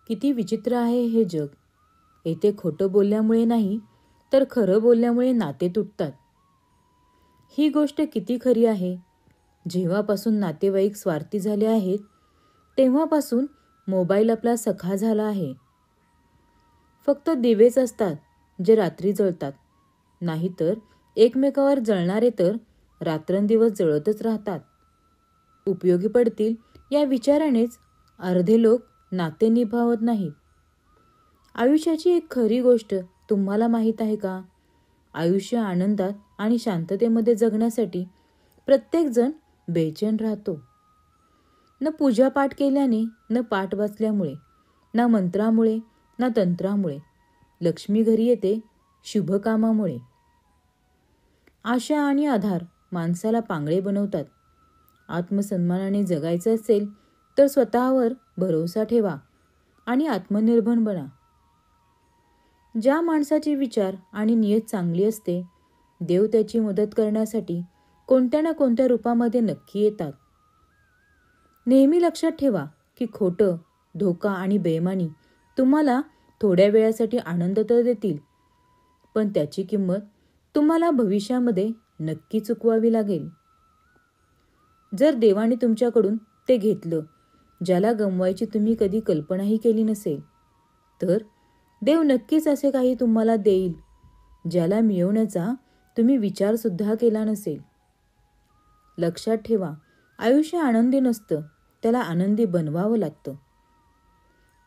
किती विचित्र आहे हे जग. येथे खोटं बोलल्यामुळे नाही तर खरं बोलल्यामुळे नाते तुटतात. ही गोष्ट किती खरी आहे. जेव्हापासून नातेवाईक स्वार्थी झाले आहेत तेव्हापासून मोबाईल आपला सखा झाला आहे. फक्त दिवेच असतात जे रात्री जळतात, नाहीतर एकमेकावर जळणारे तर रात्रंदिवस जळतच राहतात. उपयोगी पडतील या विचारानेच अर्धे लोक नाते निभावत नाहीत. आयुष्याची एक खरी गोष्ट तुम्हाला माहीत आहे का? आयुष्य आनंदात आणि शांततेमध्ये जगण्यासाठी प्रत्येकजण बेचैन राहतो. न पूजापाठ केल्याने, न पाठ वाचल्यामुळे, ना मंत्रामुळे, ना तंत्रामुळे. लक्ष्मी घरी येते शुभकामामुळे. आशा आणि आधार माणसाला पांगळे बनवतात. आत्मसन्मानाने जगायचे असेल तर स्वतःवर भरोसा ठेवा आणि आत्मनिर्भर बना. ज्या माणसाचे विचार आणि नियत चांगली असते, देव त्याची मदत करण्यासाठी कोणत्या ना कोणत्या रूपामध्ये नक्की येतात. नेहमी लक्षात ठेवा की खोटं, धोका आणि बेईमानी तुम्हाला थोड्या वेळासाठी आनंद तर देतील, पण त्याची किंमत तुम्हाला भविष्यामध्ये नक्की चुकवावी लागेल. जर देवाने तुमच्याकडून ते घेतलं ज्याला गमवायची तुम्ही कधी कल्पनाही केली नसेल, तर देव नक्कीच असे काही तुम्हाला देईल ज्याला मिळवण्याचा तुम्ही विचारसुद्धा केला नसेल. लक्षात ठेवा, आयुष्य आनंदी नसतं, त्याला आनंदी बनवावं लागतं.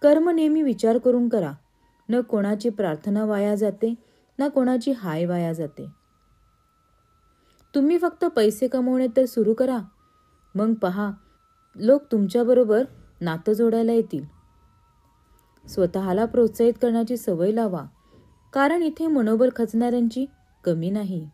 कर्म नेहमी विचार करून करा. न कोणाची प्रार्थना वाया जाते, ना कोणाची हाय वाया जाते. तुम्ही फक्त पैसे कमवणे तर सुरू करा, मग पहा लोक तुमच्याबरोबर नातं जोडायला येतील. स्वतःला प्रोत्साहित करण्याची सवय लावा, कारण इथे मनोबल खचणाऱ्यांची कमी नाही.